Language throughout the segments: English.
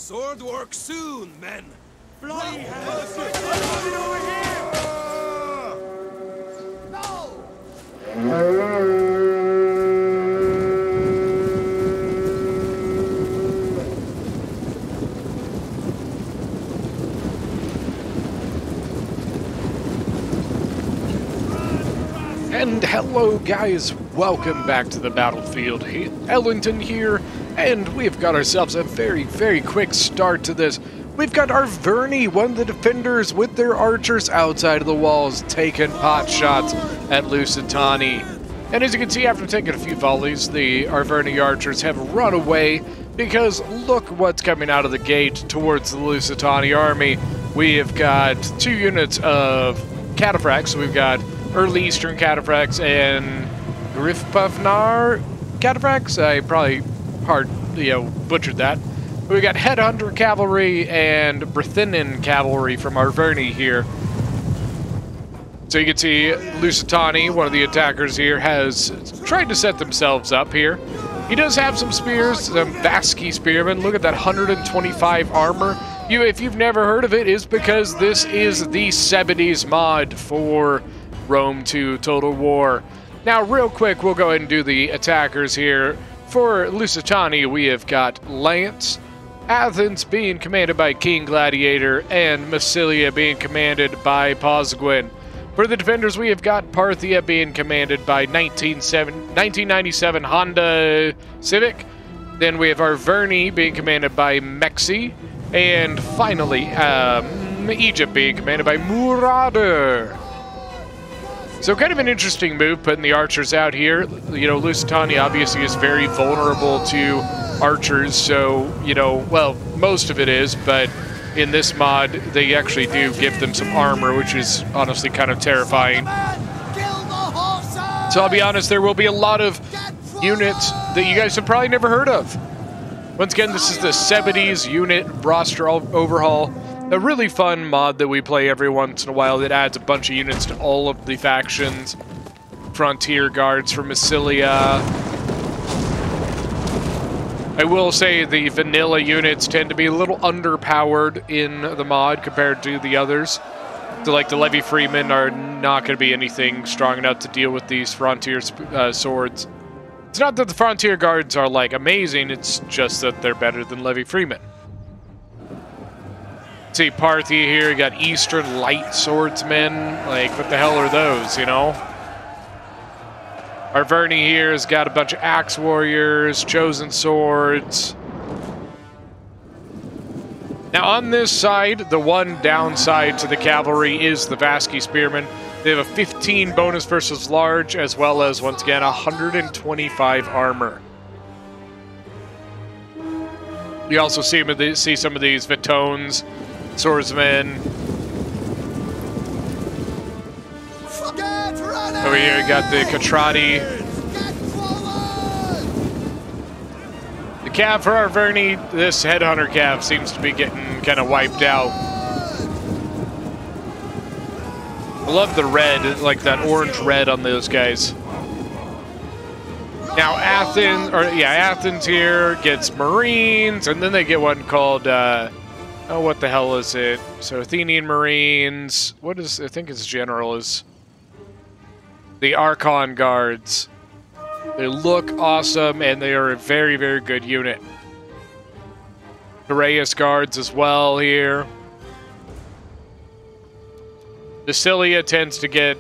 Sword work soon, men! Bloody hell! Over here! And hello guys, welcome back to the battlefield. Ellington here, and we've got ourselves a very quick start to this. We've got our Verney, one of the defenders with their archers outside of the walls, taking pot shots at Lusitani. And as you can see, after taking a few volleys, the Arverni archers have run away because look what's coming out of the gate towards the Lusitani army. We have got 2 units of cataphracts. So we've got Early Eastern cataphracts and Grifpufnar cataphracts. I probably butchered that. We got Headhunter cavalry and Brethinen cavalry from Arverni here. So you can see Lusitani, one of the attackers here, has tried to set themselves up here. He does have some spears, some Vasky spearmen. Look at that 125 armor. If you've never heard of it, it's because this is the SEBIDEES mod for Rome 2 Total War. Now, real quick, we'll go ahead and do the attackers here. For Lusitani, we have got Lance, Athens being commanded by King Gladiator, and Massilia being commanded by Posgwin. For the defenders, we have got Parthia being commanded by 1997 Honda Civic. Then we have Arverni being commanded by Mexi. And finally, Egypt being commanded by Murader. So kind of an interesting move, putting the archers out here. You know, Lusitani obviously is very vulnerable to archers, so, well, most of it is, but in this mod, they actually do give them some armor, which is honestly kind of terrifying. So I'll be honest, there will be a lot of units that you guys have probably never heard of. Once again, this is the SEBIDEES unit roster overhaul. A really fun mod that we play every once in a while that adds a bunch of units to all of the factions. Frontier guards from Massilia. I will say the vanilla units tend to be a little underpowered in the mod compared to the others. So like the Levy Freemen are not going to be anything strong enough to deal with these Frontier swords. It's not that the Frontier guards are like amazing, it's just that they're better than Levy Freemen. See Parthia here, you got Eastern light swordsmen. Like, what the hell are those, you know? Arverni here has got a bunch of axe warriors, chosen swords. Now on this side, the one downside to the cavalry is the Vasky spearmen. They have a 15 bonus versus large, as well as, once again, 125 armor. You also see some of these Vitones, swordsmen. Over here, you got the Catrati. The cav for Arverni, this Headhunter cav seems to be getting kind of wiped out. I love the red, like that orange red on those guys. Now Athens here gets Marines, and then they get one called, oh, what the hell is it? So Athenian Marines, I think its general is the Archon Guards. They look awesome, and they are a very good unit. Piraeus Guards as well here. Massilia tends to get,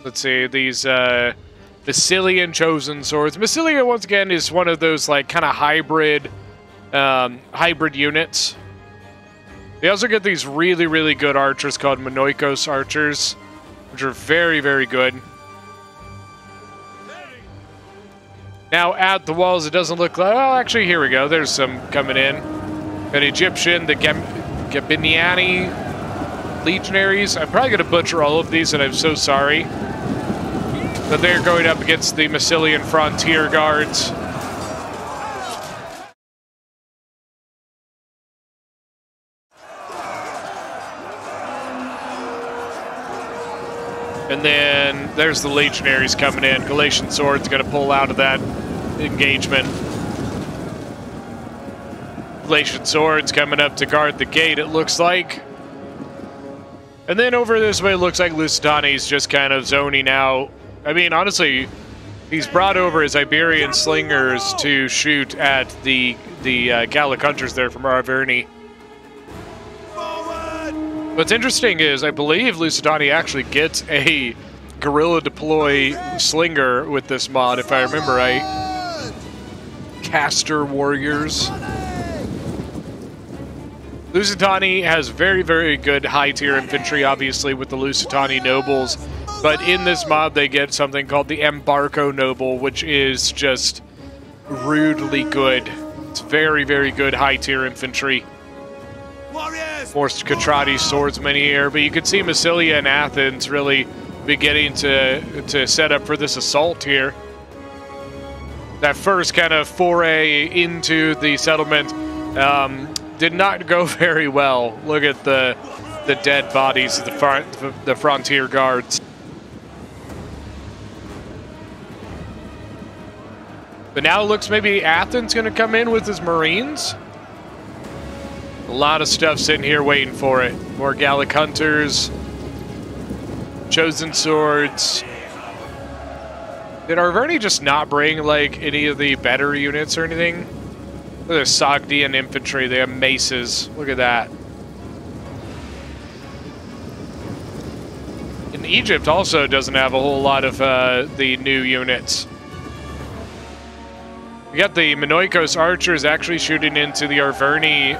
let's see, these Massilian chosen swords. Massilia, once again, is one of those like kind of hybrid units. They also get these really good archers called Monoikos archers, which are very good. Now at the walls, it doesn't look like... Oh, actually, here we go. There's some coming in. An Egyptian, the Gabiniani legionaries. I'm probably going to butcher all of these, and I'm so sorry. But they're going up against the Massilian Frontier Guards. And then there's the legionaries coming in. Galatian Sword's going to pull out of that engagement. Galatian swords coming up to guard the gate, it looks like. And then over this way, it looks like Lusitani's just kind of zoning out. I mean, honestly, he's brought over his Iberian slingers to shoot at the Gallic hunters there from Arverni. What's interesting is I believe Lusitani actually gets a guerrilla deploy slinger with this mod, if I remember right. Caster warriors. Lusitani has very, very good high-tier infantry, obviously, with the Lusitani nobles. But in this mod, they get something called the Embarco Noble, which is just rudely good. It's very, very good high-tier infantry. More Catrati swordsmen here, but you can see Massilia and Athens really beginning to set up for this assault here. That first kind of foray into the settlement did not go very well. Look at the dead bodies of the frontier guards. But now it looks maybe Athens going to come in with his Marines. A lot of stuff sitting here waiting for it. More Gallic hunters. Chosen swords. Did Arverni just not bring, like, any of the better units or anything? Look at the Sogdian infantry. They have maces. Look at that. And Egypt also doesn't have a whole lot of the new units. We got the Minoikos archers actually shooting into the Arverni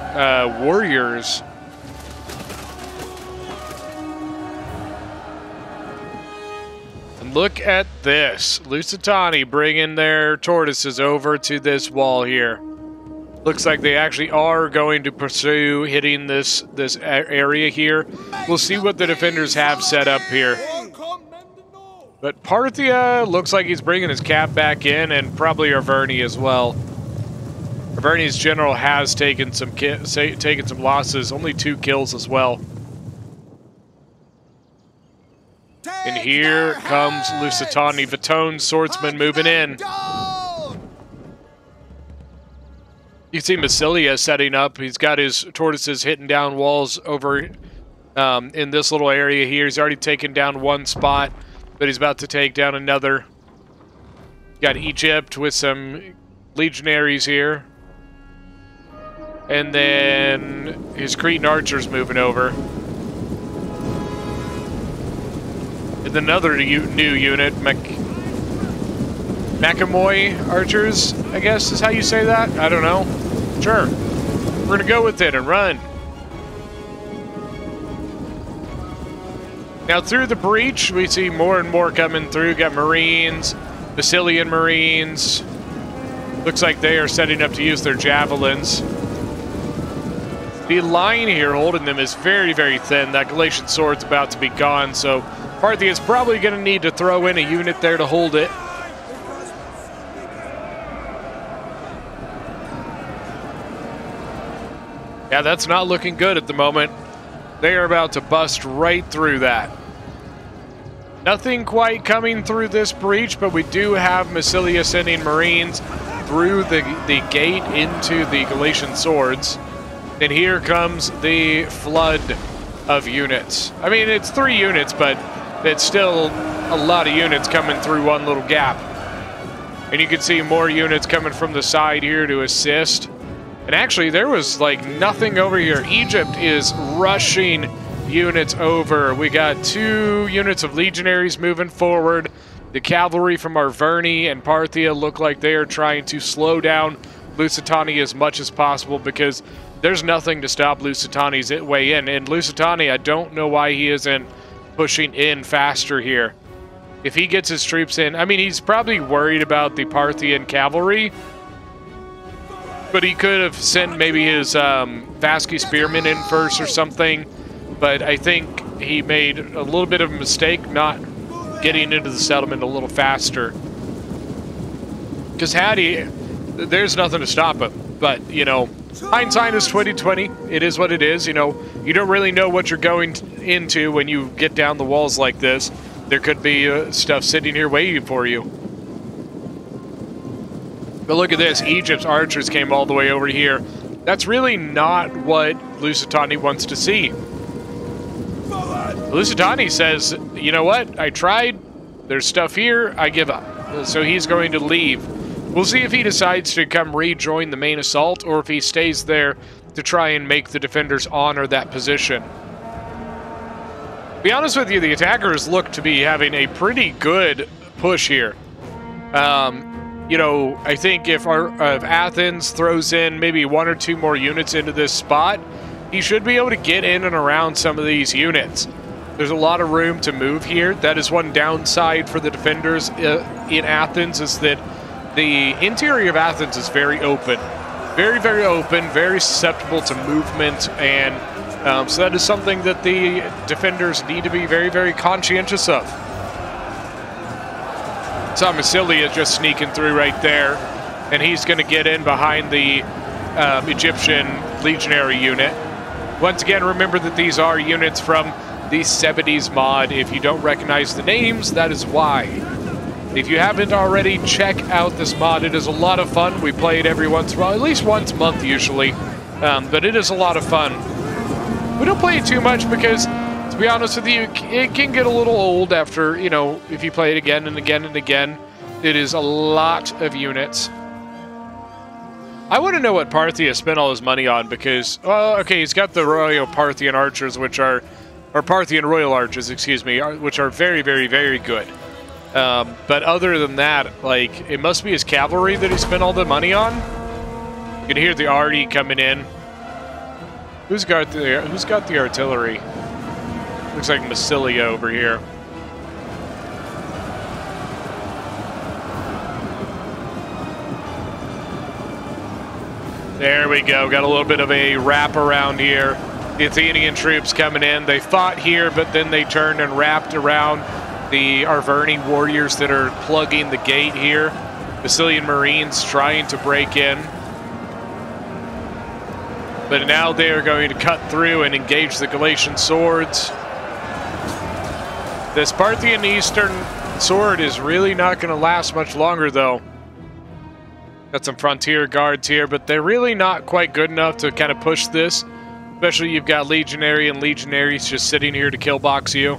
warriors. And look at this. Lusitani bringing their tortoises over to this wall here. Looks like they actually are going to pursue hitting this area here. We'll see what the defenders have set up here. But Parthia looks like he's bringing his cap back in, and probably Arverni as well. Arverni's general has taken some losses, only 2 kills as well. And here comes Lusitani, Vitone swordsman moving in. You can see Massilia setting up. He's got his tortoises hitting down walls over in this little area here. He's already taken down 1 spot, but he's about to take down another. Got Egypt with some legionaries here. And then his Cretan archers moving over. And then another new unit, Makamoy archers, I guess is how you say that? I don't know. Sure. We're going to go with it and run. Now through the breach, we see more and more coming through. Got Marines, Massilian Marines. Looks like they are setting up to use their javelins. The line here holding them is very, very thin. That Galatian sword's about to be gone, so Parthia is probably going to need to throw in a unit there to hold it. Yeah, that's not looking good at the moment. They are about to bust right through that. Nothing quite coming through this breach, but we do have Massilia sending Marines through the gate into the Galatian swords. And here comes the flood of units. I mean, it's 3 units, but it's still a lot of units coming through one little gap. And you can see more units coming from the side here to assist. And actually, there was like nothing over here. Egypt is rushing units over. We got 2 units of legionaries moving forward. The cavalry from Arverni and Parthia look like they are trying to slow down Lusitani as much as possible because there's nothing to stop Lusitani's way in. And Lusitani, I don't know why he isn't pushing in faster here. If he gets his troops in, I mean, he's probably worried about the Parthian cavalry, but he could have sent maybe his Vasky spearmen in first or something. But I think he made a little bit of a mistake not getting into the settlement a little faster. Because had he, there's nothing to stop him. But, you know, hindsight is 20/20. It is what it is. You know, you don't really know what you're going into when you get down the walls like this. There could be stuff sitting here waiting for you. But look at this. Egypt's archers came all the way over here. That's really not what Lusitani wants to see. Lusitani says, you know what? I tried. There's stuff here. I give up. So he's going to leave. We'll see if he decides to come rejoin the main assault or if he stays there to try and make the defenders honor that position. To be honest with you, the attackers look to be having a pretty good push here. You know, I think if Athens throws in maybe 1 or 2 more units into this spot, he should be able to get in and around some of these units. There's a lot of room to move here. That is one downside for the defenders in Athens, is that the interior of Athens is very open. Very, very open, very susceptible to movement, and so that is something that the defenders need to be very, very conscientious of. Saw Massilia just sneaking through right there, and he's going to get in behind the Egyptian legionary unit. Once again, remember that these are units from the SEBIDEES mod. If you don't recognize the names, that is why. If you haven't already, check out this mod. It is a lot of fun. We play it every once in a while, at least once a month usually, but it is a lot of fun. We don't play it too much because, to be honest with you, it can get a little old after, you know, if you play it again and again and again. It is a lot of units. I want to know what Parthia spent all his money on because, well, okay, he's got the Royal Parthian Archers, which are, or Parthian Royal Archers, excuse me, which are very, very, very good. But other than that, like, it must be his cavalry that he spent all the money on. You can hear the arty coming in. Who's got the artillery? Looks like Massilia over here. There we go. Got a little bit of a wrap around here. The Athenian troops coming in. They fought here, but then they turned and wrapped around the Arverni warriors that are plugging the gate here. Massilian Marines trying to break in. But now they are going to cut through and engage the Galatian swords. This Parthian Eastern sword is really not going to last much longer, though. Got some frontier guards here, but they're really not quite good enough to kind of push this. Especially you've got legionary and legionaries just sitting here to kill box you.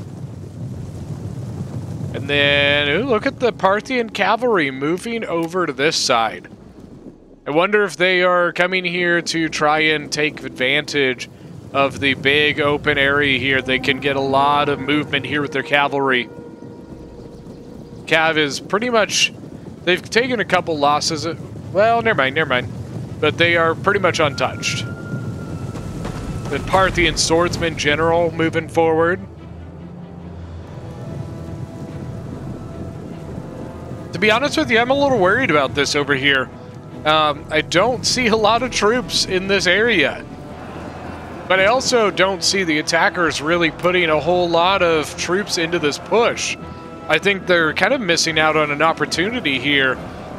And then, ooh, look at the Parthian cavalry moving over to this side. I wonder if they are coming here to try and take advantage of the big open area here. They can get a lot of movement here with their cavalry. Cav is pretty much, they've taken a couple losses. Well, never mind. But they are pretty much untouched. The Parthian swordsman general moving forward. To be honest with you, I'm a little worried about this over here. I don't see a lot of troops in this area. But I also don't see the attackers really putting a whole lot of troops into this push. I think they're kind of missing out on an opportunity here.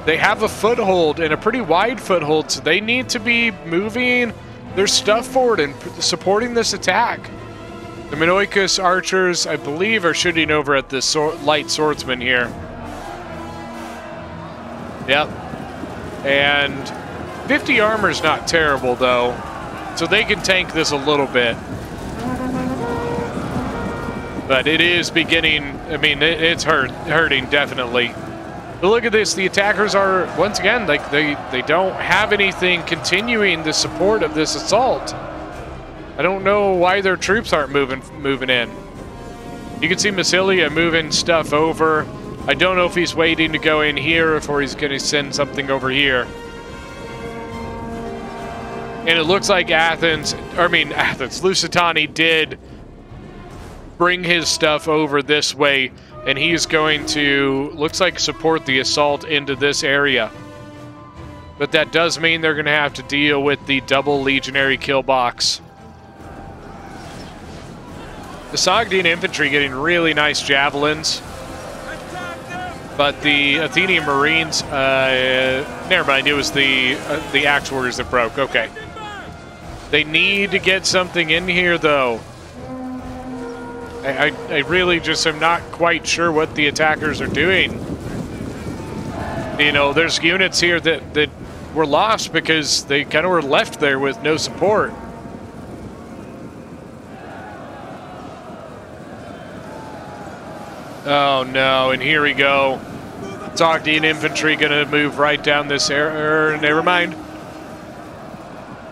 They have a foothold, and a pretty wide foothold, so they need to be moving their stuff forward and supporting this attack. The Minoicus archers, I believe, are shooting over at this light swordsman here. Yep. And 50 armor is not terrible, though. So they can tank this a little bit. But it is beginning, I mean, it's hurting, definitely. But look at this, the attackers are, once again, like they don't have anything continuing the support of this assault. I don't know why their troops aren't moving in. You can see Massilia moving stuff over. I don't know if he's waiting to go in here or he's going to send something over here. And it looks like Lusitani did bring his stuff over this way, and he's going to, looks like, support the assault into this area. But that does mean they're going to have to deal with the double legionary kill box. The Sogdian infantry getting really nice javelins. But the Athenian Marines, never mind, it was the axe warriors that broke. Okay. They need to get something in here, though. I really just am not quite sure what the attackers are doing. You know, there's units here that were lost because they kind of were left there with no support. Oh no, and here we go. Sogdian infantry gonna move right down this area. Never mind.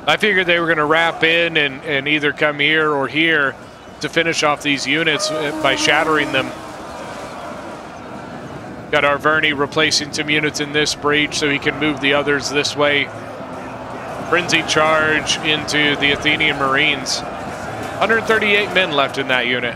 I figured they were gonna wrap in and either come here or here to finish off these units by shattering them. Got our Verney replacing some units in this breach so he can move the others this way. Frenzy charge into the Athenian Marines. 138 men left in that unit.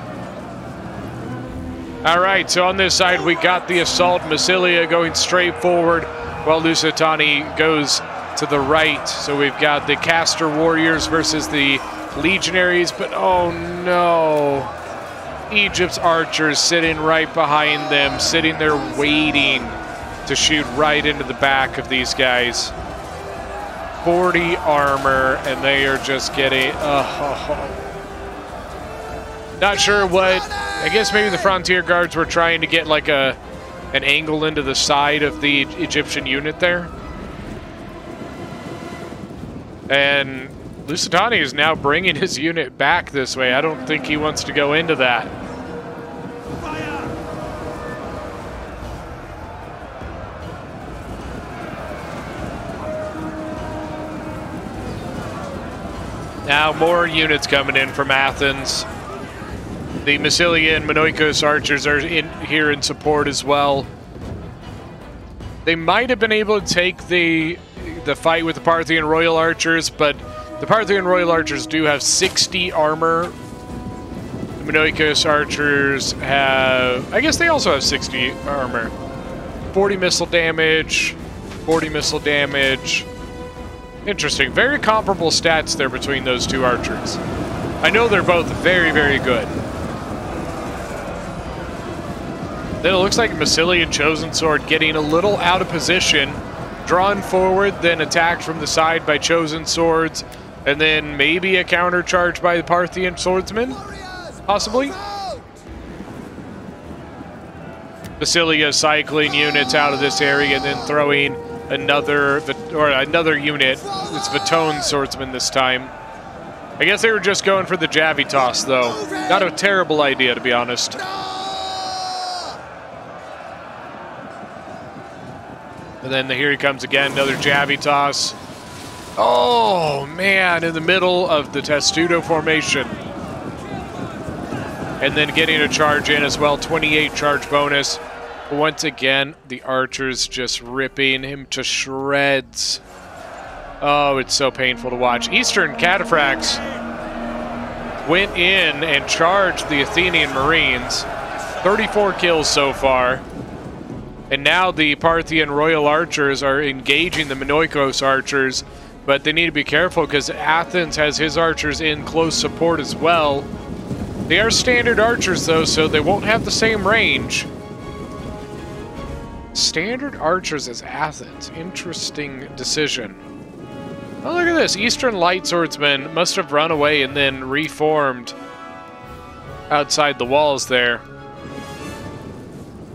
All right, so on this side, we got the assault Massilia going straight forward while Lusitani goes to the right. So we've got the Castor Warriors versus the Legionaries, but oh no. Egypt's archers sitting right behind them, sitting there waiting to shoot right into the back of these guys. 40 armor, and they are just getting... Not sure what... I guess maybe the Frontier Guards were trying to get like an angle into the side of the Egyptian unit there. And Lusitani is now bringing his unit back this way. I don't think he wants to go into that. Now more units coming in from Athens. The Massilia and Minoikos archers are in here in support as well. They might have been able to take the fight with the Parthian Royal Archers, but the Parthian Royal Archers do have 60 armor. The Minoikos archers have... I guess they also have 60 armor. 40 missile damage, 40 missile damage. Interesting. Very comparable stats there between those two archers. I know they're both very, very good. Then it looks like Massilian Chosen Sword getting a little out of position, drawn forward, then attacked from the side by Chosen Swords, and then maybe a counter charge by the Parthian Swordsman, possibly. Massilia cycling units out of this area and then throwing another unit. It's Vatone Swordsman this time. I guess they were just going for the Javitas, though. Not a terrible idea, to be honest. And then here he comes again, another Javitas. Oh, man, in the middle of the Testudo formation. And then getting a charge in as well, 28 charge bonus. Once again, the archers just ripping him to shreds. Oh, it's so painful to watch. Eastern Cataphracts went in and charged the Athenian Marines. 34 kills so far. And now the Parthian Royal Archers are engaging the Minoikos Archers, but they need to be careful because Athens has his archers in close support as well. They are standard archers, though, so they won't have the same range. Standard archers as Athens. Interesting decision. Oh, look at this. Eastern Light Swordsmen must have run away and then reformed outside the walls there.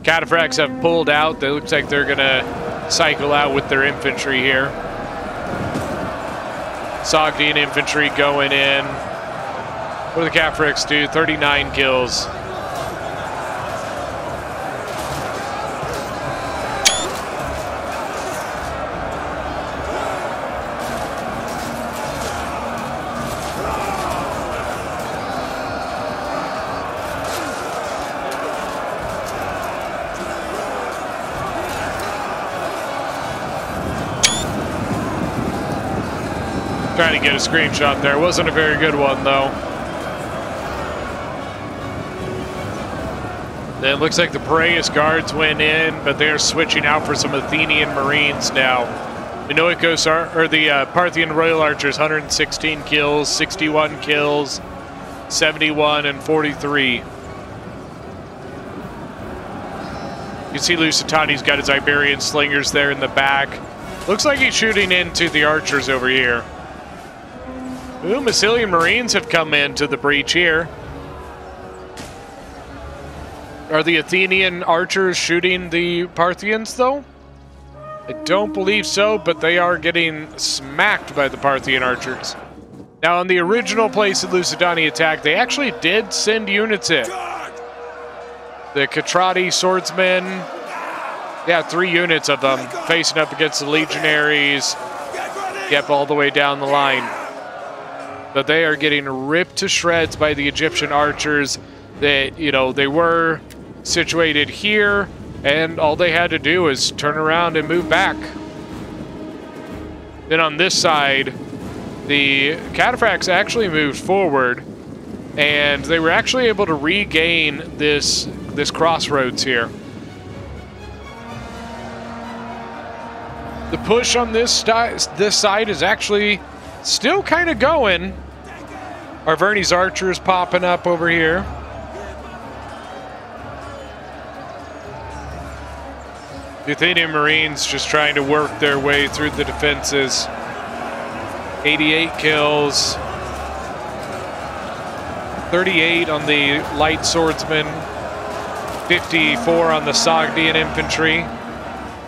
Cataphracts have pulled out. It looks like they're going to cycle out with their infantry here. Sogdian infantry going in. What do the Cataphracts do? 39 kills. Trying to get a screenshot there. Wasn't a very good one, though. Then it looks like the Piraeus Guards went in, but they're switching out for some Athenian Marines now. Minoikos, or the Parthian Royal Archers, 116 kills, 61 kills, 71 and 43. You can see Lusitani's got his Iberian Slingers there in the back. Looks like he's shooting into the archers over here. Ooh, Massilian Marines have come into the breach here. Are the Athenian archers shooting the Parthians, though? I don't believe so, but they are getting smacked by the Parthian archers. Now, on the original place the Lusitani attacked, they actually did send units in. The Catrati swordsmen, yeah, 3 units of them facing up against the legionaries, yep, all the way down the line. But they are getting ripped to shreds by the Egyptian archers that, you know, they were situated here, and all they had to do was turn around and move back. Then on this side, the cataphracts actually moved forward, and they were actually able to regain this crossroads here. The push on this side is actually still kind of going. Arverni's archers popping up over here. The Athenian Marines just trying to work their way through the defenses. 88 kills. 38 on the light swordsmen. 54 on the Sogdian infantry.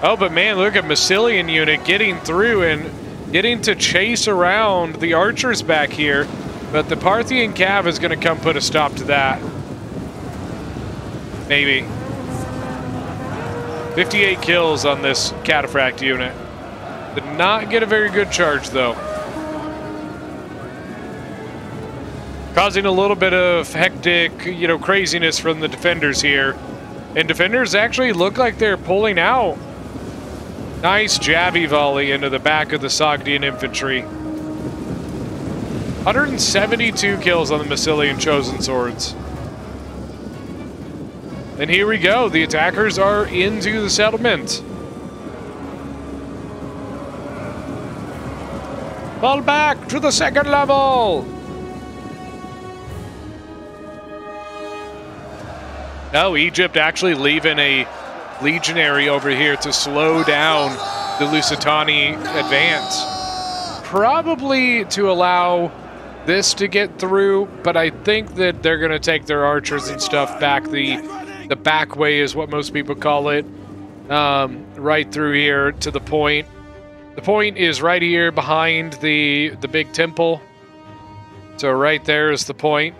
Oh, but man, look at Massilian unit getting through and getting to chase around the archers back here. But the Parthian cav is going to come put a stop to that. Maybe. 58 kills on this cataphract unit. Did not get a very good charge, though. Causing a little bit of hectic, you know, craziness from the defenders here. And defenders actually look like they're pulling out. Nice jabby volley into the back of the Sogdian infantry. 172 kills on the Massilian chosen swords. And here we go. The attackers are into the settlement. Fall back to the second level. Oh, Egypt actually leaving a legionary over here to slow down the Lusitani advance. Probably to allow this to get through, but I think that they're going to take their archers and stuff back. The back way is what most people call it. Right through here to the point. The point is right here behind the big temple. So right there is the point.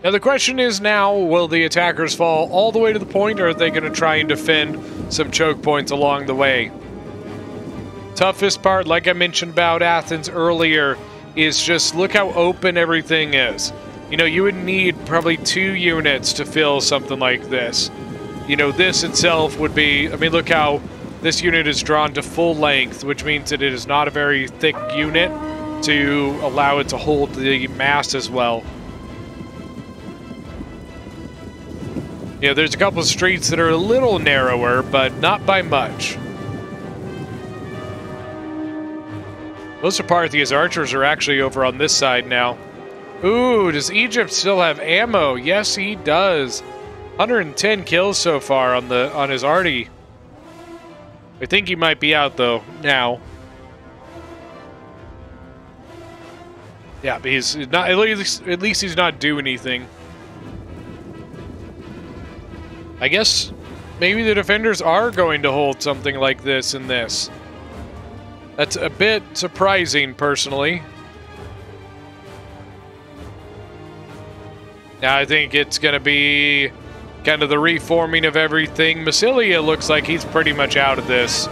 Now the question is now, will the attackers fall all the way to the point, or are they going to try and defend some choke points along the way? Toughest part, like I mentioned about Athens earlier, is just look how open everything is. You know, you would need probably 2 units to fill something like this. You know, this itself would be, I mean, look how this unit is drawn to full length, which means that it is not a very thick unit to allow it to hold the mass as well. You know, there's a couple of streets that are a little narrower, but not by much. Most of Parthia's archers are actually over on this side now. Ooh, does Egypt still have ammo? Yes, he does. 110 kills so far on his arty. I think he might be out though now. Yeah, but he's not. At least he's not doing anything. I guess maybe the defenders are going to hold something like this in this. That's a bit surprising, personally. Now I think it's going to be kind of the reforming of everything. Massilia looks like he's pretty much out of this.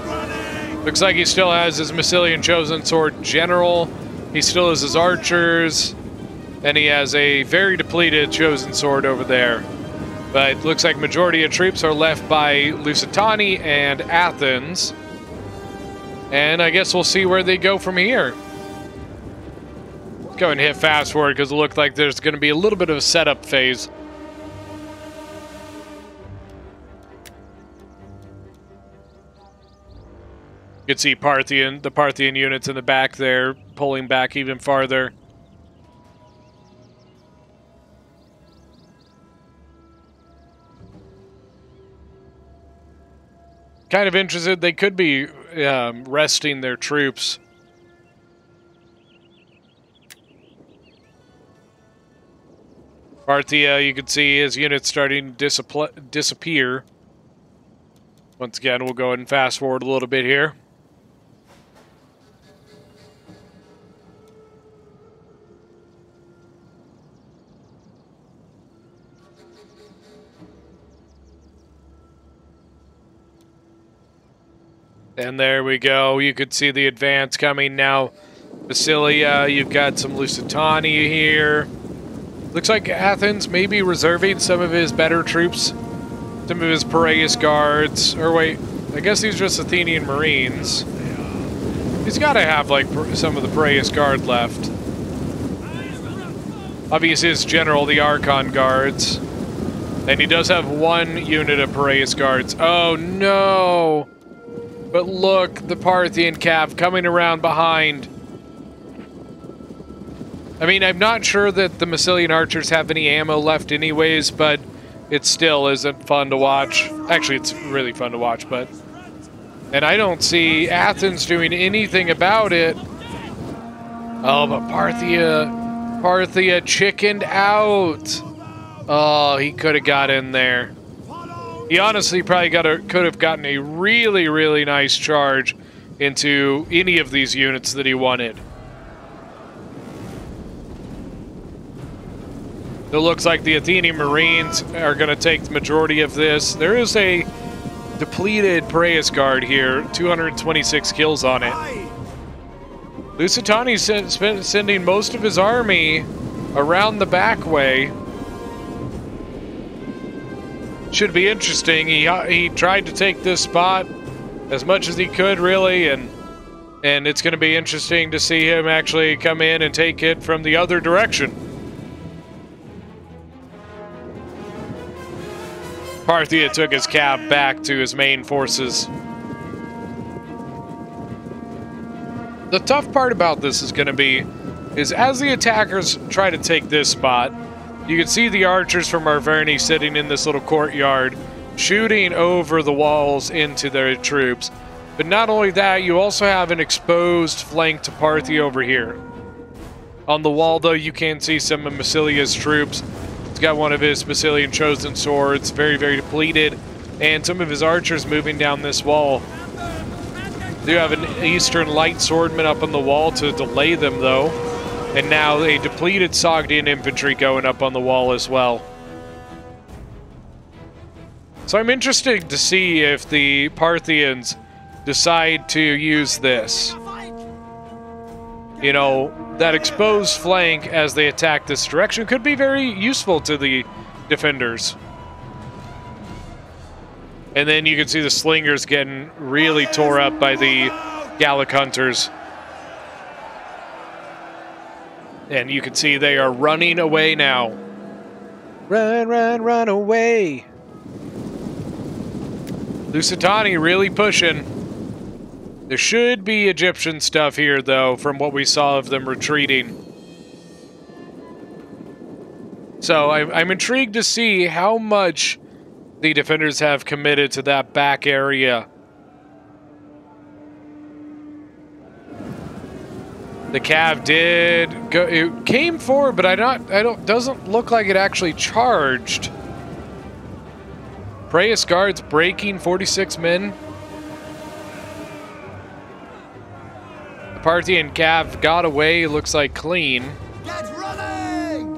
Looks like he still has his Massilian chosen sword general. He still has his archers. And he has a very depleted chosen sword over there. But looks like majority of troops are left by Lusitani and Athens. And I guess we'll see where they go from here. Let's go and hit fast forward because it looked like there's going to be a little bit of a setup phase. You can see the Parthian units in the back there, pulling back even farther. Kind of interested. They could be resting their troops. Parthia, you can see his units starting to disappear. Once again, we'll go ahead and fast forward a little bit here. And there we go. You could see the advance coming now. Basilia, you've got some Lusitania here. Looks like Athens may be reserving some of his better troops. Some of his Piraeus guards. Or wait, I guess these are just Athenian Marines. He's got to have, like, some of the Piraeus guard left. Obviously, his general, the Archon guards. And he does have one unit of Piraeus guards. Oh, no! But look, the Parthian cav coming around behind. I mean, I'm not sure that the Massilian archers have any ammo left anyways, but it still isn't fun to watch. Actually, it's really fun to watch, but... And I don't see Athens doing anything about it. Oh, but Parthia chickened out. Oh, he could have got in there. He honestly probably could have gotten a really, really nice charge into any of these units that he wanted. It looks like the Athenian Marines are going to take the majority of this. There is a depleted Piraeus guard here, 226 kills on it. Lusitani's sending most of his army around the back way. Should be interesting. He tried to take this spot as much as he could, really, and it's going to be interesting to see him actually come in and take it from the other direction. Parthia took his cav back to his main forces. The tough part about this is going to be as the attackers try to take this spot, you can see the archers from Arverni sitting in this little courtyard, shooting over the walls into their troops. But not only that, you also have an exposed flank to Parthia over here. On the wall, though, you can see some of Massilia's troops. He's got one of his Massilian chosen swords, very, very depleted, and some of his archers moving down this wall. You have an Eastern light swordman up on the wall to delay them, though. And now a depleted Sogdian infantry going up on the wall as well. So I'm interested to see if the Parthians decide to use this. You know, that exposed flank as they attack this direction could be very useful to the defenders. And then you can see the slingers getting really tore up by the Gallic hunters. And you can see they are running away now. Run, run, run away. Lusitani really pushing. There should be Egyptian stuff here, though, from what we saw of them retreating. So I'm intrigued to see how much the defenders have committed to that back area. The cav did go. It came forward, but doesn't look like it actually charged. Piraeus guards breaking 46 men. The Parthian cav got away, looks like clean. Get running!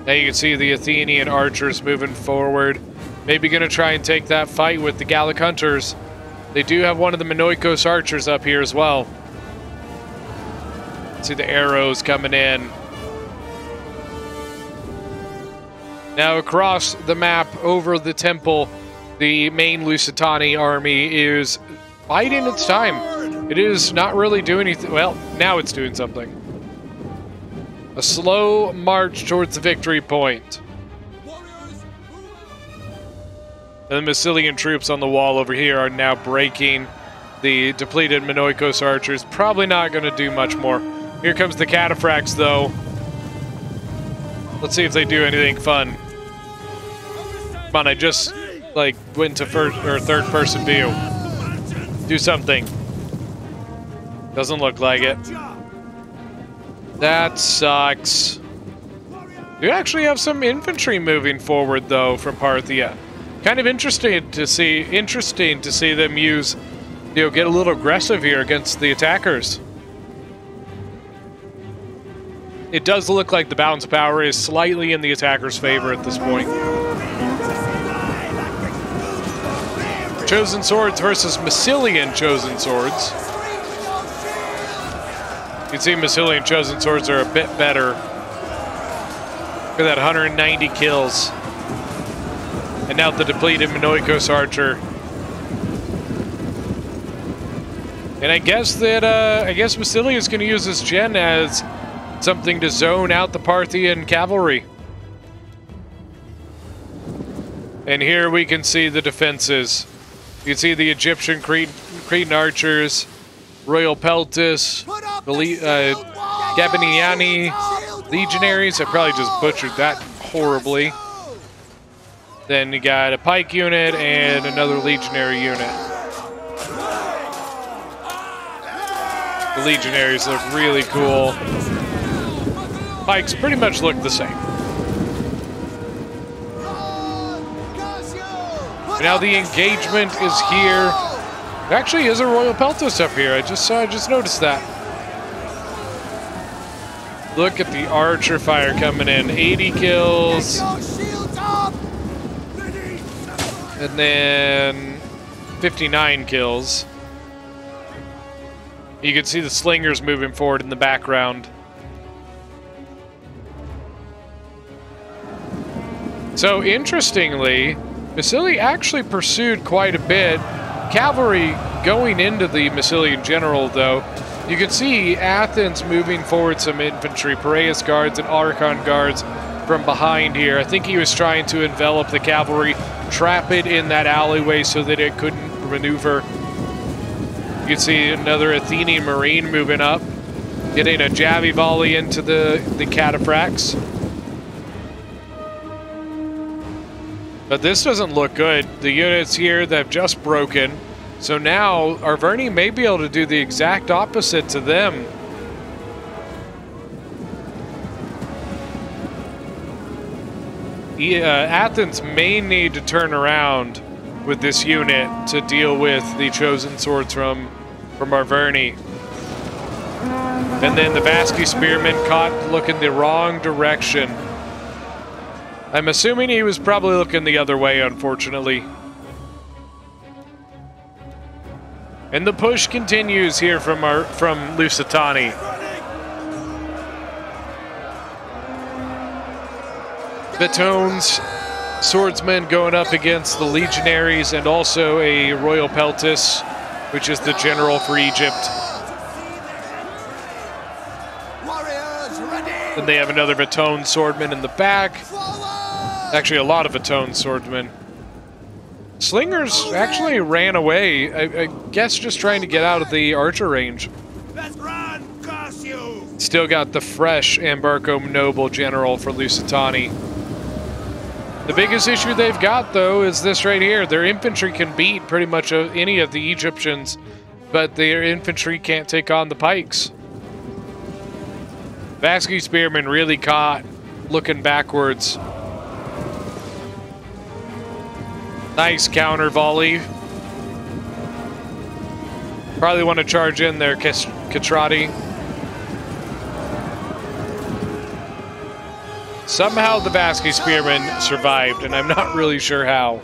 Now you can see the Athenian archers moving forward. Maybe going to try and take that fight with the Gallic hunters. They do have one of the Minoikos archers up here as well. See the arrows coming in. Now across the map over the temple, the main Lusitani army is biding its time. It is not really doing anything. Well, now it's doing something. A slow march towards the victory point. And the Massilian troops on the wall over here are now breaking the depleted Minoikos archers. Probably not going to do much more. Here comes the cataphracts, though. Let's see if they do anything fun. Come on, I just, like, went to first or third person view. Do something. Doesn't look like it. That sucks. You actually have some infantry moving forward, though, from Parthia. Kind of interesting to see them use, get a little aggressive here against the attackers. It does look like the balance of power is slightly in the attacker's favor at this point. Chosen Swords versus Massilian Chosen Swords. You can see Massilian Chosen Swords are a bit better. Look at that, 190 kills. And now the depleted Minoikos Archer. And I guess Massilian's going to use this gen as something to zone out the Parthian cavalry. And here we can see the defenses. You can see the Egyptian Cretan archers, Royal Peltis, the Gabiniani legionaries. I probably just butchered that horribly. Then you got a pike unit and another legionary unit. The legionaries look really cool. Pikes pretty much look the same. Now the engagement is here. There actually is a Royal Peltis up here. I just noticed that. Look at the archer fire coming in. 80 kills. And then 59 kills. You can see the slingers moving forward in the background. So interestingly, Massilia actually pursued quite a bit. Cavalry going into the Massilian general, though. You can see Athens moving forward some infantry, Piraeus guards and Archon guards from behind here. I think he was trying to envelop the cavalry, trap it in that alleyway so that it couldn't maneuver. You can see another Athenian marine moving up, getting a Javi volley into the cataphracts. But this doesn't look good. The units here that have just broken. So now Arverni may be able to do the exact opposite to them. Athens may need to turn around with this unit to deal with the Chosen Swords from Arverni. And then the Vasky Spearman caught looking the wrong direction. I'm assuming he was probably looking the other way, unfortunately. And the push continues here from Lusitani. Batones, swordsmen going up against the legionaries and also a Royal Peltis, which is the general for Egypt. Then they have another Batone swordman in the back. Actually, a lot of Batone swordsmen. Slingers actually ran away. I guess just trying to get out of the archer range. Still got the fresh Ambarco Noble general for Lusitani. The biggest issue they've got, though, is this right here. Their infantry can beat pretty much any of the Egyptians, but their infantry can't take on the pikes. Vasky Spearman really caught looking backwards. Nice counter volley. Probably want to charge in there, Katrati. Somehow the Vasky Spearman survived, and I'm not really sure how.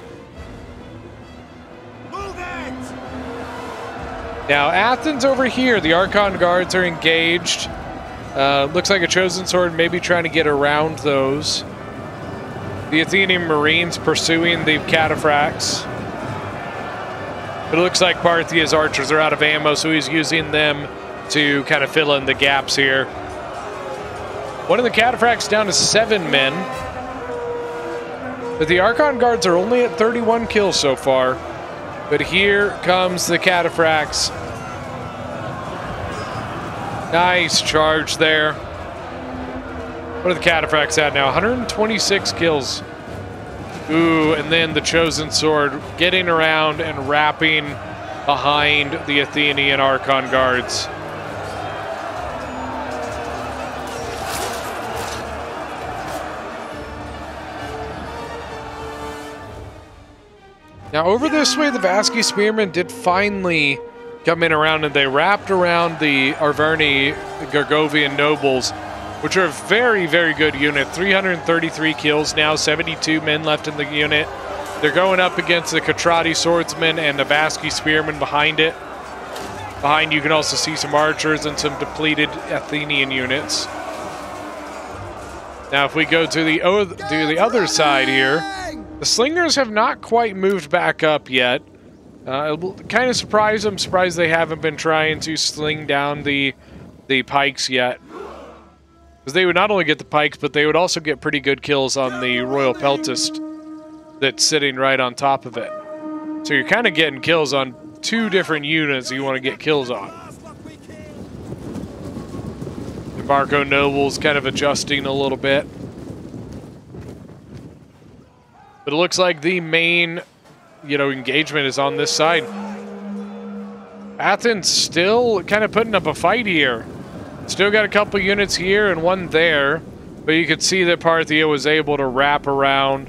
Now, Athens over here, the Archon guards are engaged. Looks like a Chosen Sword maybe trying to get around those. The Athenian Marines pursuing the cataphracts. But it looks like Parthia's archers are out of ammo, so he's using them to kind of fill in the gaps here. One of the cataphracts down to 7 men. But the Archon guards are only at 31 kills so far. But here comes the cataphracts. Nice charge there. What are the cataphracts at now? 126 kills. Ooh, and then the Chosen Sword getting around and wrapping behind the Athenian Archon guards. Now over this way, the Vasky Spearmen did finally come in around, and they wrapped around the Arverni Gergovian nobles, which are a very, very good unit. 333 kills now, 72 men left in the unit. They're going up against the Katrati swordsmen and the Vasky Spearmen behind it. Behind you can also see some archers and some depleted Athenian units. Now if we go to the other side here, the slingers have not quite moved back up yet. Kind of surprised. I'm surprised they haven't been trying to sling down the pikes yet. Because they would not only get the pikes, but they would also get pretty good kills on the Royal Peltist that's sitting right on top of it. So you're kind of getting kills on two different units you want to get kills on. The Marco Noble's kind of adjusting a little bit. But it looks like the main, engagement is on this side. Athens still kind of putting up a fight here. Still got a couple units here and one there. But you could see that Parthia was able to wrap around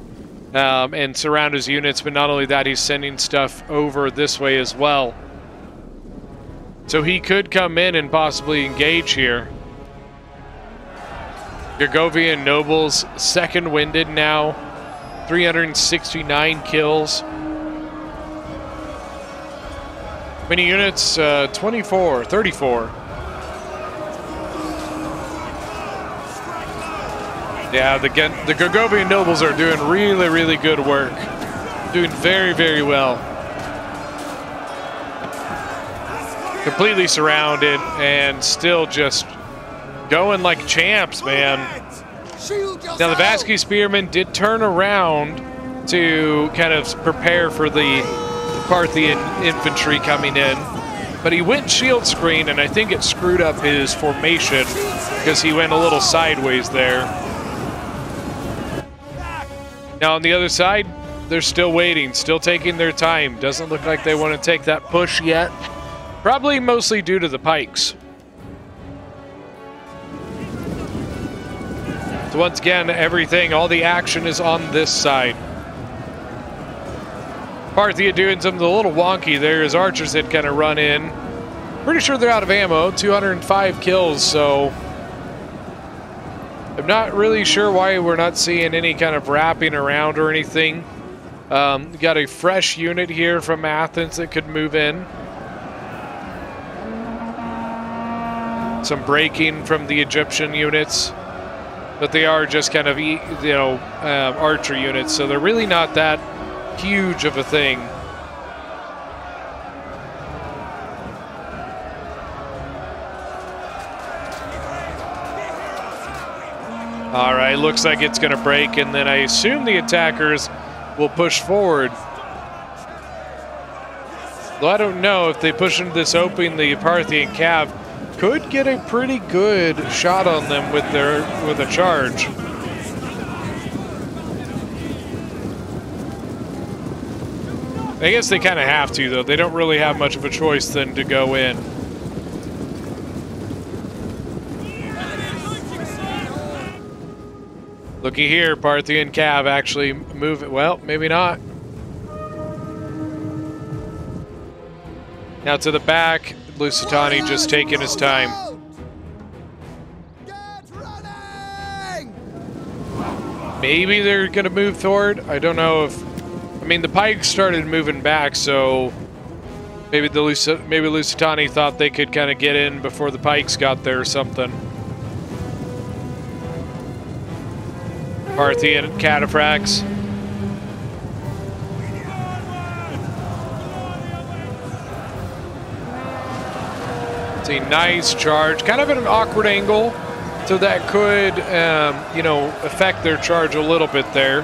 and surround his units. But not only that, he's sending stuff over this way as well. So he could come in and possibly engage here. Gergovian nobles, second winded now. 369 kills. Many units? 34. Yeah, the Gergovian nobles are doing really, really good work. Doing very, very well. Completely surrounded and still just going like champs, man. Now the Vasky Spearmen did turn around to kind of prepare for the Parthian infantry coming in, but he went shield screen, and I think it screwed up his formation because he went a little sideways there. Now on the other side, they're still waiting, still taking their time. Doesn't look like they want to take that push yet. Probably mostly due to the pikes. So once again, all the action is on this side. Parthia doing something a little wonky there. His archers had kind of run in. Pretty sure they're out of ammo. 205 kills, so I'm not really sure why we're not seeing any kind of wrapping around or anything. Got a fresh unit here from Athens that could move in. Some breaking from the Egyptian units. But they are just kind of, archer units, so they're really not that huge of a thing. All right, looks like it's going to break, and then I assume the attackers will push forward. Though I don't know if they push into this opening, the Parthian cav could get a pretty good shot on them with a charge. I guess they kind of have to, though. They don't really have much of a choice than to go in. Looky here, Parthian cav actually move it. Well, maybe not. Now to the back. Lusitani just taking his time. Maybe they're going to move forward. I don't know if... I mean, the pikes started moving back, so maybe Lusitani thought they could kind of get in before the pikes got there or something. Parthian cataphracts. It's a nice charge, kind of at an awkward angle, so that could, affect their charge a little bit there.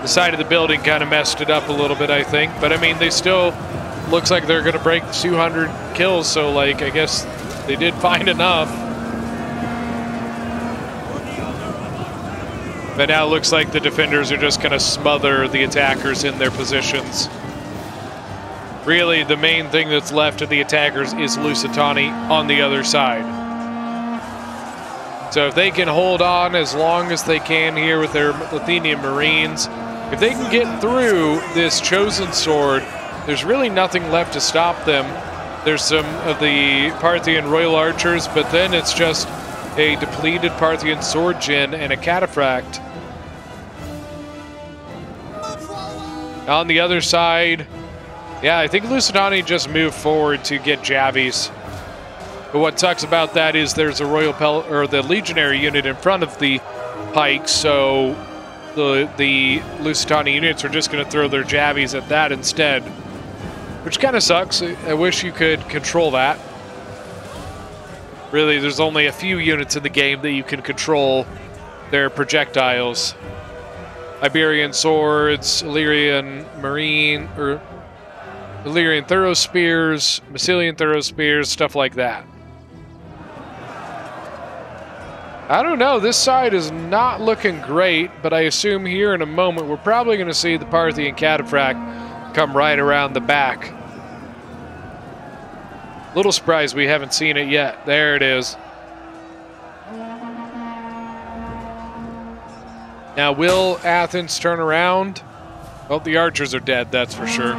The side of the building kind of messed it up a little bit, I think. But, I mean, they still looks like they're going to break 200 kills, so, like, I guess they did find enough. But now it looks like the defenders are just going to smother the attackers in their positions. Really, the main thing that's left of the attackers is Lusitani on the other side. So if they can hold on as long as they can here with their Athenian Marines, If they can get through this chosen sword, there's really nothing left to stop them. There's some of the Parthian royal archers, but then it's just a depleted Parthian sword gen and a cataphract. On the other side, yeah, I think Lusitani just moved forward to get Javies. But what sucks about that is there's a the legionary unit in front of the pikes, so the Lusitani units are just going to throw their Javies at that instead, which kind of sucks. I wish you could control that. Really, there's only a few units in the game that you can control their projectiles. Iberian swords, Illyrian marine, or Illyrian thorough spears, Massilian thorough spears, stuff like that. I don't know, this side is not looking great, but I assume here in a moment we're probably going to see the Parthian cataphract come right around the back. Little surprised we haven't seen it yet. There it is. Now, will Athens turn around? Well, the archers are dead, that's for sure.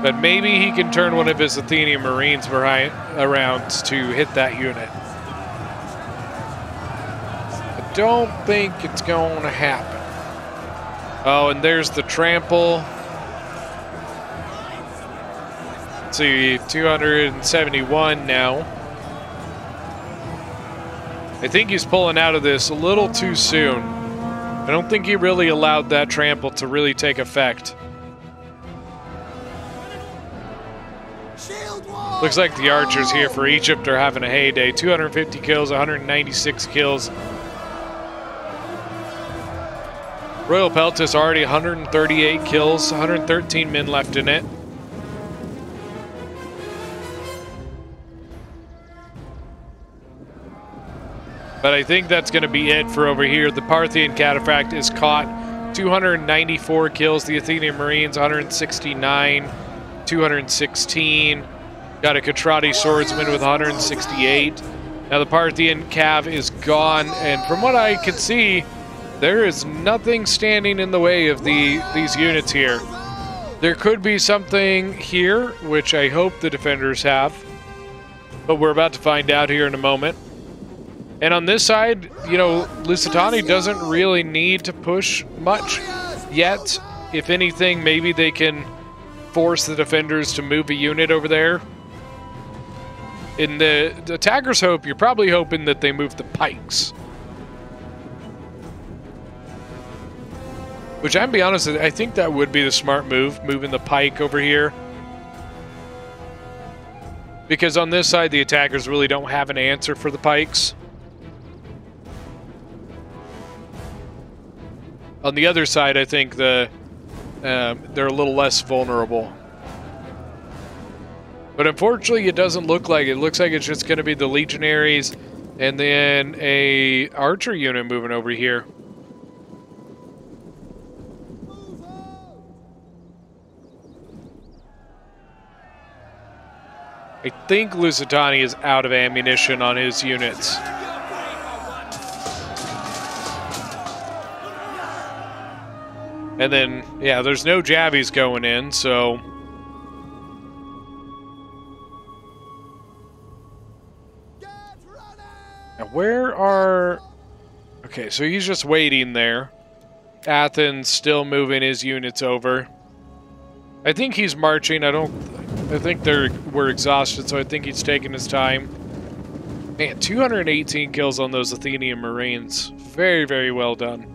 But maybe he can turn one of his Athenian marines around to hit that unit. I don't think it's going to happen. Oh, and there's the trample. Let's see, 271 now. I think he's pulling out of this a little too soon. I don't think he really allowed that trample to really take effect. Looks like the archers here for Egypt are having a heyday. 250 kills, 196 kills. Royal Peltis already 138 kills, 113 men left in it. But I think that's going to be it for over here. The Parthian cataphract is caught. 294 kills. The Athenian Marines, 169, 216. Got a Catrati swordsman with 168. Now the Parthian cav is gone, and from what I can see, there is nothing standing in the way of these units here. There could be something here, which I hope the defenders have, but we're about to find out here in a moment. And on this side, you know, Lusitani doesn't really need to push much yet. If anything, maybe they can force the defenders to move a unit over there. In the attacker's hope, you're probably hoping that they move the pikes. Which, I'm be honest, I think that would be the smart move, moving the pike over here. Because on this side, the attackers really don't have an answer for the pikes. On the other side, I think they're a little less vulnerable. But unfortunately, it doesn't look like it. It looks like it's just going to be the legionaries and then a archer unit moving over here. I think Lusitani is out of ammunition on his units. And then, yeah, there's no Javies going in, so... Now, where are... Okay, so he's just waiting there. Athens still moving his units over. I think he's marching. I think we're exhausted, so I think he's taking his time. Man, 218 kills on those Athenian Marines. Very, very well done.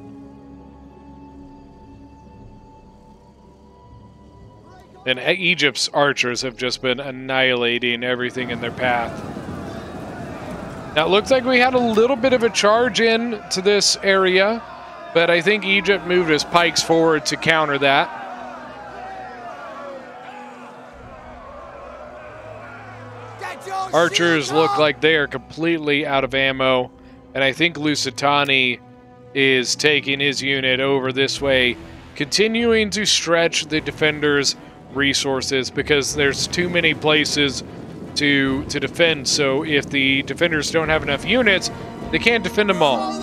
And Egypt's archers have just been annihilating everything in their path. Now, it looks like we had a little bit of a charge in to this area, but I think Egypt moved his pikes forward to counter that. Archers look like they are completely out of ammo, and I think Lusitani is taking his unit over this way, continuing to stretch the defenders' resources because there's too many places to defend. So if the defenders don't have enough units, they can't defend them all.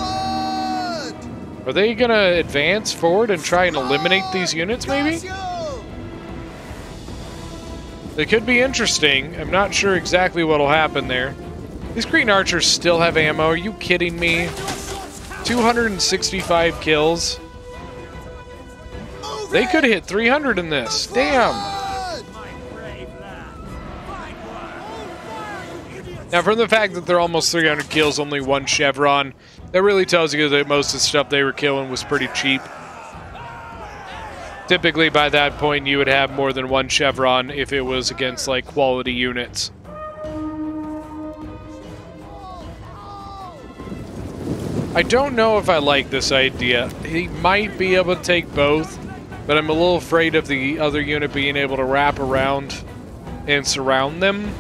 Are they going to advance forward and try and eliminate these units, maybe? It could be interesting. I'm not sure exactly what will happen there. These green archers still have ammo. Are you kidding me? 265 kills. They could hit 300 in this. Damn. Now, from the fact that they're almost 300 kills, only 1 chevron, that really tells you that most of the stuff they were killing was pretty cheap. Typically, by that point, you would have more than 1 chevron if it was against, like, quality units. I don't know if I like this idea. He might be able to take both, but I'm a little afraid of the other unit being able to wrap around and surround them.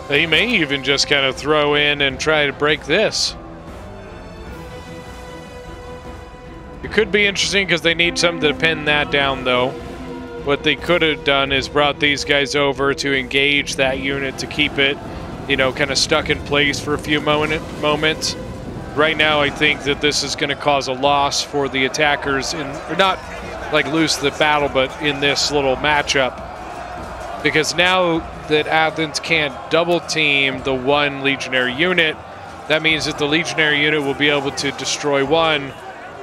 He may even just kind of throw in and try to break this. It could be interesting because they need something to pin that down, though. What they could have done is brought these guys over to engage that unit to keep it, you know, kind of stuck in place for a few moments. Right now, I think that this is going to cause a loss for the attackers, or not like lose the battle, but in this little matchup. Because now that Athens can't double team the 1 legionary unit, that means that the legionary unit will be able to destroy one,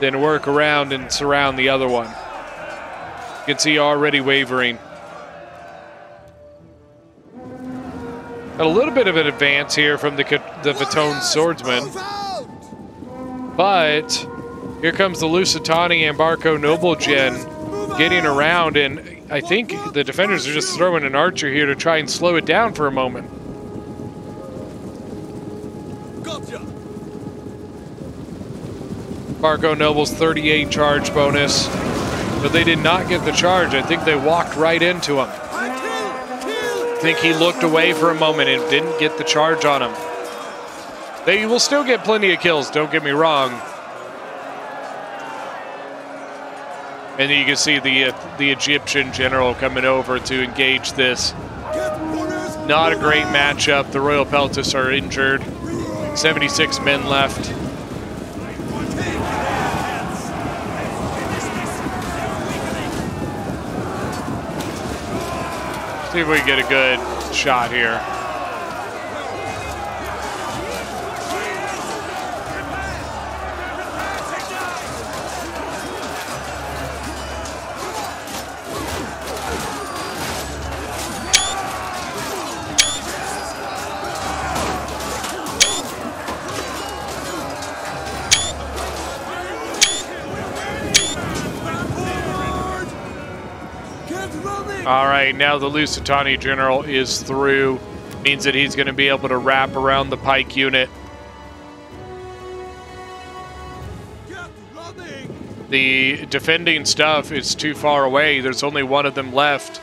then work around and surround the other one. You can see already wavering. Got a little bit of an advance here from the Vatone swordsman. But here comes the Lusitani and Barco Noble Gen getting around, and I think the defenders are just throwing an archer here to try and slow it down for a moment. Gotcha. Barco Noble's 38 charge bonus, but they did not get the charge. I think they walked right into him. I think he looked away for a moment and didn't get the charge on him. They will still get plenty of kills, don't get me wrong. And then you can see the Egyptian general coming over to engage this. Not a great matchup. The Royal Peltis are injured. 76 men left. See if we can get a good shot here. All right, now the Lusitani general is through. Means that he's going to be able to wrap around the pike unit. The defending stuff is too far away. There's only one of them left.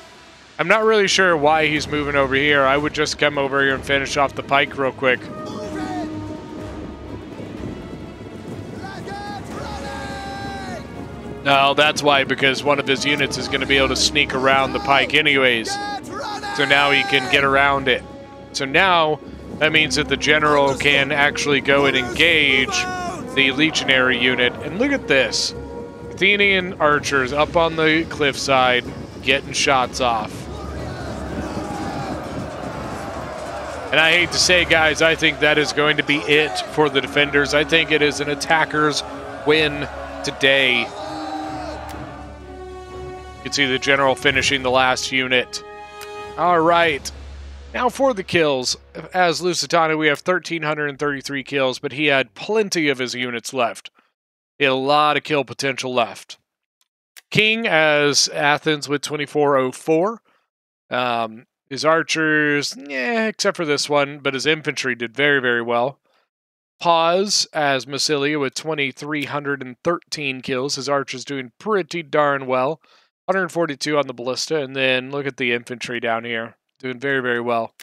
I'm not really sure why he's moving over here. I would just come over here and finish off the pike real quick. No, that's why, because one of his units is going to be able to sneak around the pike anyways. So now he can get around it. So now, that means that the general can actually go and engage the legionary unit. And look at this. Athenian archers up on the cliffside getting shots off. And I hate to say, guys, I think that is going to be it for the defenders. I think it is an attacker's win today. You can see the general finishing the last unit. All right. Now for the kills. As Lusitano, we have 1,333 kills, but he had plenty of his units left. He had a lot of kill potential left. King as Athens with 2,404. His archers, except for this one, but his infantry did very, very well. Pause as Massilia with 2,313 kills. His archers doing pretty darn well. 142 on the ballista, and then look at the infantry down here. Doing very, very well.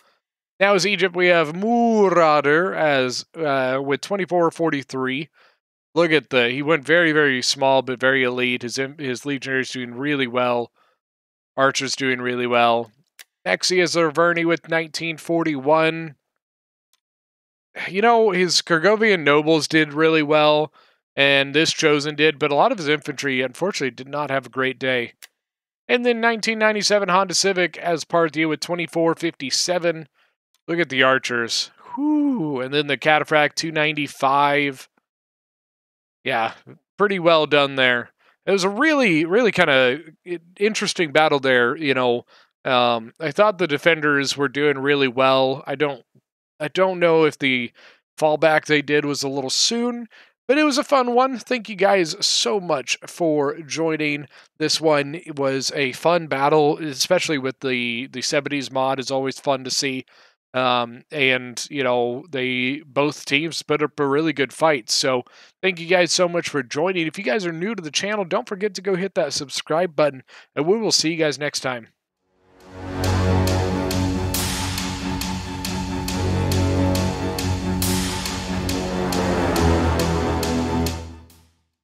Now as Egypt, we have Murader as with 2,443. Look at he went very, very small, but very elite. His legionaries doing really well. Archers doing really well. Exius Verni with 1941. You know, his Kurgovian nobles did really well, and this chosen did, but a lot of his infantry, unfortunately, did not have a great day. And then 1997 Honda Civic as Parthia with 2457. Look at the archers. Whew. And then the Cataphract 295. Yeah, pretty well done there. It was a really, really kind of interesting battle there. You know, I thought the defenders were doing really well. I don't know if the fallback they did was a little soon, but it was a fun one. Thank you guys so much for joining. This one It was a fun battle, especially with the SEBIDEES mod. Is always fun to see. And you know, both teams put up a really good fight. So thank you guys so much for joining. If you guys are new to the channel, don't forget to go hit that subscribe button, and we will see you guys next time.